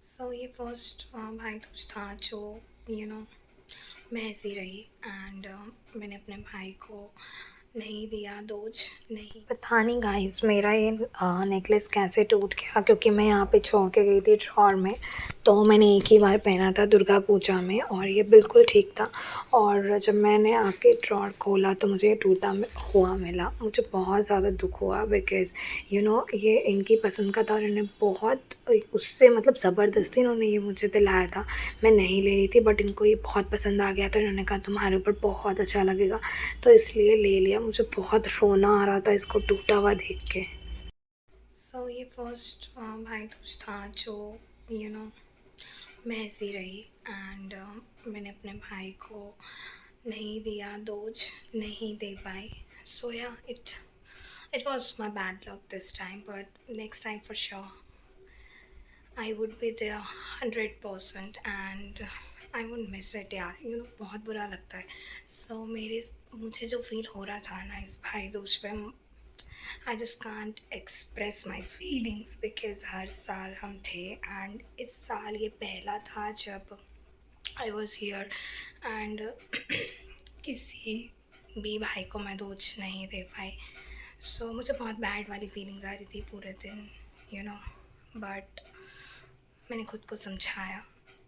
सो ये फर्स्ट भाई दूज था जो यू नो मैं ऐसी रही एंड मैंने अपने भाई को नहीं दिया दोज। नहीं पता नहीं गाइस मेरा ये नेकलेस कैसे टूट गया, क्योंकि मैं यहाँ पे छोड़ के गई थी ड्रॉर में। तो मैंने एक ही बार पहना था दुर्गा पूजा में और ये बिल्कुल ठीक था। और जब मैंने आके ड्रॉर खोला तो मुझे ये टूटा हुआ मिला। मुझे बहुत ज़्यादा दुख हुआ बिकॉज़ ये इनकी पसंद का था और इन्हें बहुत उससे मतलब ज़बरदस्ती इन्होंने ये मुझे दिलाया था। मैं नहीं ले रही थी बट इनको ये बहुत पसंद आ गया तो इन्होंने कहा तुम्हारे ऊपर बहुत अच्छा लगेगा, तो इसलिए ले लिया। मुझे बहुत रोना आ रहा था इसको टूटा हुआ देख के। सो ये फर्स्ट भाई दूज था जो यू नो मैं ऐसी रही एंड मैंने अपने भाई को नहीं दिया दोज, नहीं दे पाई। So ya it was my bad luck this time, but next time for sure I would be there 100% and I would miss it यार। बहुत बुरा लगता है। सो मुझे जो फील हो रहा था ना इस भाई दूज पे, I just can't express my feelings because हर साल हम थे एंड इस साल ये पहला था जब आई वॉज हियर एंड किसी भी भाई को मैं दोज नहीं दे पाई। सो मुझे बहुत बैड वाली फीलिंग्स आ रही थी पूरे दिन, बट मैंने खुद को समझाया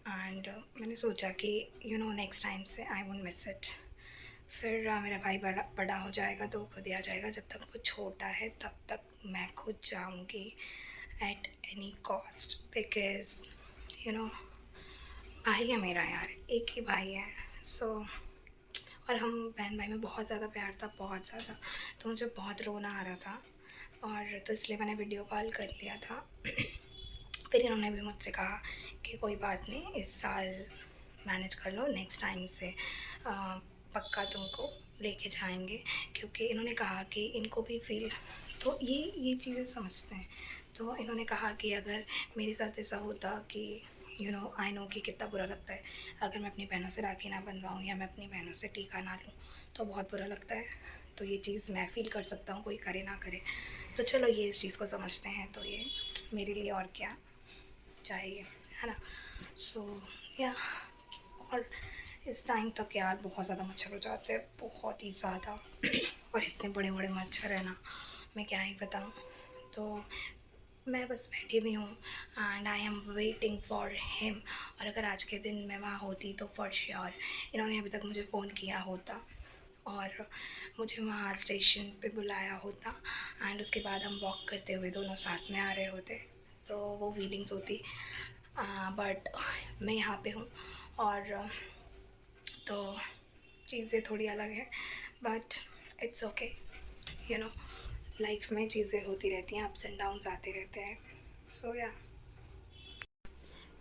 एंड मैंने सोचा कि नेक्स्ट टाइम से आई वोंट मिस इट। फिर मेरा भाई बड़ा बड़ा हो जाएगा तो खुद ही आ जाएगा। जब तक वो छोटा है तब तक मैं खुद जाऊंगी at any cost because you know भाई है मेरा यार, एक ही भाई है। सो और हम बहन भाई में बहुत ज़्यादा प्यार था, बहुत ज़्यादा। तो मुझे बहुत रोना आ रहा था और तो इसलिए मैंने वीडियो कॉल कर लिया था। फिर इन्होंने भी मुझसे कहा कि कोई बात नहीं, इस साल मैनेज कर लो, नेक्स्ट टाइम से पक्का तुमको लेके जाएंगे। क्योंकि इन्होंने कहा कि इनको भी फील, तो ये चीज़ें समझते हैं। तो इन्होंने कहा कि अगर मेरे साथ ऐसा होता कि आई नो कि कितना बुरा लगता है अगर मैं अपनी बहनों से राखी ना बंधवाऊँ या मैं अपनी बहनों से टीका ना लूँ, तो बहुत बुरा लगता है। तो ये चीज़ मैं फ़ील कर सकता हूँ, कोई करे ना करे। तो चलो ये इस चीज़ को समझते हैं, तो ये मेरे लिए और क्या चाहिए, है ना। सो या और इस टाइम तक यार बहुत ज़्यादा मच्छर हो जाते हैं, बहुत ही ज़्यादा। और इतने बड़े बड़े मच्छर है ना, मैं क्या ही बताऊँ। तो मैं बस बैठी हुई हूँ and I am waiting for him. और अगर आज के दिन मैं वहाँ होती तो फॉर श्योर इन्होंने अभी तक मुझे फ़ोन किया होता और मुझे वहाँ स्टेशन पे बुलाया होता एंड उसके बाद हम वॉक करते हुए दोनों साथ में आ रहे होते, तो वो फीलिंग्स होती। बट मैं यहाँ पे हूँ और तो चीज़ें थोड़ी अलग हैं, but it's okay. You know life में चीज़ें होती रहती हैं, अप्स एंड डाउन्स आते रहते हैं। सो या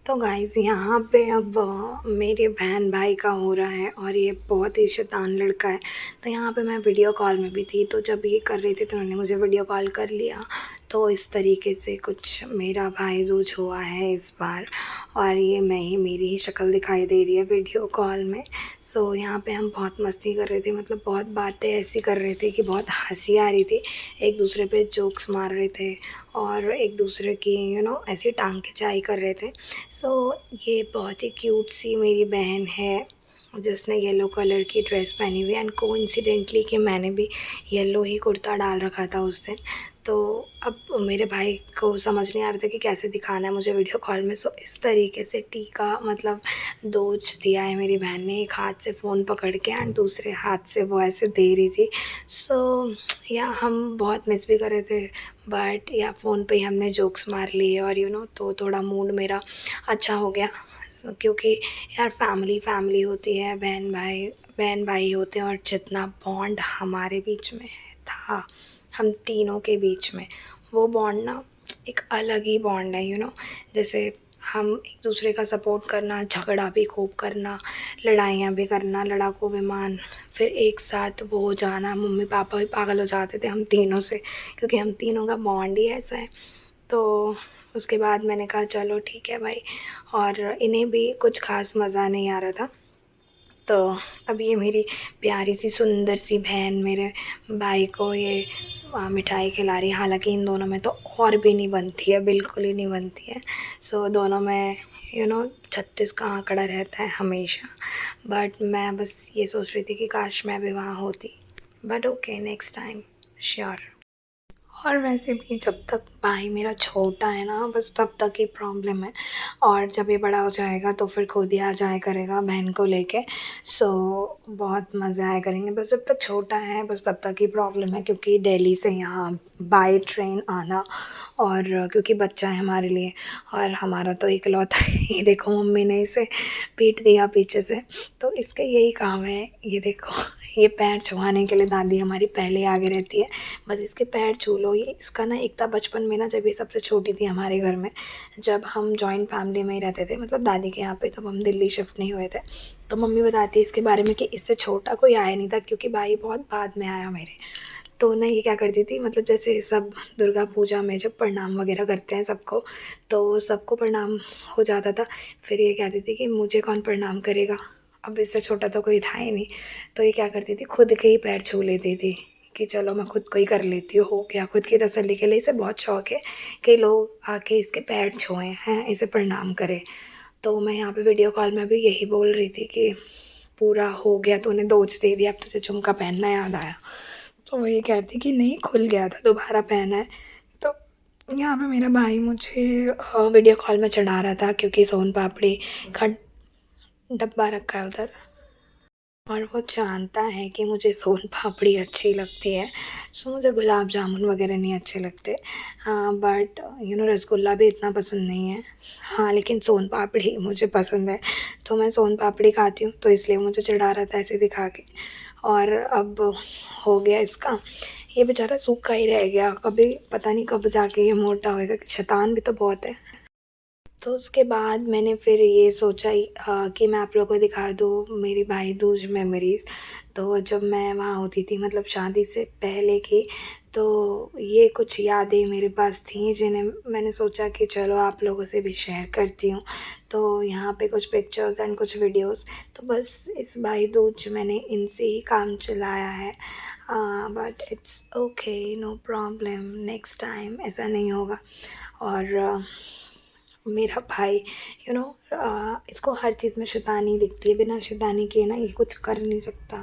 तो गाइज़ यहाँ पे अब मेरे बहन भाई का हो रहा है और ये बहुत ही शैतान लड़का है। तो यहाँ पे मैं वीडियो कॉल में भी थी, तो जब ये कर रही थी तो उन्होंने मुझे वीडियो कॉल कर लिया। तो इस तरीके से कुछ मेरा भाई दूज हुआ है इस बार और ये मेरी ही शक्ल दिखाई दे रही है वीडियो कॉल में। सो यहाँ पे हम बहुत मस्ती कर रहे थे, मतलब बहुत बातें ऐसी कर रहे थे कि बहुत हँसी आ रही थी। एक दूसरे पे जोक्स मार रहे थे और एक दूसरे की ऐसी टांग खिंचाई कर रहे थे। सो ये बहुत ही क्यूट सी मेरी बहन है जिसने येलो कलर की ड्रेस पहनी हुई है एंड कोइंसिडेंटली कि मैंने भी येलो ही कुर्ता डाल रखा था उस दिन। तो अब मेरे भाई को समझ नहीं आ रहा था कि कैसे दिखाना है मुझे वीडियो कॉल में। सो इस तरीके से टीका मतलब दोज दिया है मेरी बहन ने, एक हाथ से फ़ोन पकड़ के एंड दूसरे हाथ से वो ऐसे दे रही थी। सो या हम बहुत मिस भी कर रहे थे बट या फ़ोन पे ही हमने जोक्स मार लिए और तो थोड़ा मूड मेरा अच्छा हो गया। क्योंकि यार फैमिली होती है, बहन भाई होते हैं और जितना बॉन्ड हमारे बीच में था, हम तीनों के बीच में, वो बॉन्ड ना एक अलग ही बॉन्ड है। जैसे हम एक दूसरे का सपोर्ट करना, झगड़ा भी खूब करना, लड़ाइयाँ भी करना, लड़ाकू विमान, फिर एक साथ वो हो जाना। मम्मी पापा भी पागल हो जाते थे हम तीनों से, क्योंकि हम तीनों का बॉन्ड ही ऐसा है। तो उसके बाद मैंने कहा चलो ठीक है भाई। और इन्हें भी कुछ ख़ास मज़ा नहीं आ रहा था तो अब ये मेरी प्यारी सी सुंदर सी बहन मेरे भाई को ये मिठाई खिला रही है। हालाँकि इन दोनों में तो और भी नहीं बनती है, बिल्कुल ही नहीं बनती है। सो दोनों में 36 का आंकड़ा रहता है हमेशा। बट मैं बस ये सोच रही थी कि काश मैं भी वहाँ होती। But okay, next time sure. और वैसे भी जब तक भाई मेरा छोटा है ना, बस तब तक ही प्रॉब्लम है। और जब ये बड़ा हो जाएगा तो फिर खुद ही आ जाया करेगा बहन को लेके। सो बहुत मज़े आया करेंगे। बस जब तक छोटा है बस तब तक ही प्रॉब्लम है, क्योंकि दिल्ली से यहाँ बाय ट्रेन आना, और क्योंकि बच्चा है हमारे लिए और हमारा तो इकलौता ये देखो मम्मी ने इसे पीट दिया पीछे से, तो इसका यही काम है। ये देखो ये पैर छुआने के लिए दादी हमारी पहले आगे रहती है, बस इसके पैर छू लो। ये इसका ना एक था बचपन में ना, जब ये सबसे छोटी थी हमारे घर में, जब हम जॉइंट फैमिली में ही रहते थे, मतलब दादी के यहाँ पे, तब हम दिल्ली शिफ्ट नहीं हुए थे। तो मम्मी बताती है इसके बारे में कि इससे छोटा कोई आया नहीं था, क्योंकि भाई बहुत बाद में आया मेरे। तो ना ये क्या करती थी, मतलब जैसे सब दुर्गा पूजा में जब प्रणाम वगैरह करते हैं सबको, तो सबको प्रणाम हो जाता था। फिर ये कहती थी कि मुझे कौन प्रणाम करेगा, अब इससे छोटा तो कोई था ही नहीं। तो ये क्या करती थी, खुद के ही पैर छू लेती थी कि चलो मैं खुद को ही कर लेती हूँ, हो गया। खुद की तसल्ली के लिए इसे बहुत शौक है कि लोग आके इसके पैर छुएं हैं, इसे प्रणाम करें। तो मैं यहाँ पे वीडियो कॉल में भी यही बोल रही थी कि पूरा हो गया, तूने दोज दे दिया, अब तुझे झुमका पहनना याद आया। तो वो ये कह रही थी कि नहीं, खुल गया था, दोबारा पहना है। तो यहाँ पे मेरा भाई मुझे वीडियो कॉल में चढ़ा रहा था, क्योंकि सोन पापड़ी का डब्बा रखा है उधर, और वो जानता है कि मुझे सोन पापड़ी अच्छी लगती है। सो मुझे गुलाब जामुन वगैरह नहीं अच्छे लगते। हाँ, बट रसगुल्ला भी इतना पसंद नहीं है। हाँ, लेकिन सोन पापड़ी मुझे पसंद है, तो मैं सोन पापड़ी खाती हूँ, तो इसलिए मुझे चिढ़ा रहा था ऐसे दिखा के। और अब हो गया इसका, ये बेचारा सूखा ही रह गया। कभी पता नहीं कब जाके ये मोटा होएगा, शैतान भी तो बहुत है। तो उसके बाद मैंने फिर ये सोचा कि मैं आप लोगों को दिखा दूँ मेरी भाई दूज मेमोरीज़। तो जब मैं वहाँ होती थी, मतलब शादी से पहले की, तो ये कुछ यादें मेरे पास थीं जिन्हें मैंने सोचा कि चलो आप लोगों से भी शेयर करती हूँ। तो यहाँ पे कुछ पिक्चर्स एंड कुछ वीडियोस, तो बस इस भाई दूज मैंने इनसे ही काम चलाया है। But it's okay, no problem, next time ऐसा नहीं होगा। और मेरा भाई इसको हर चीज़ में शैतानी दिखती है, बिना शैतानी किए ना ये कुछ कर नहीं सकता।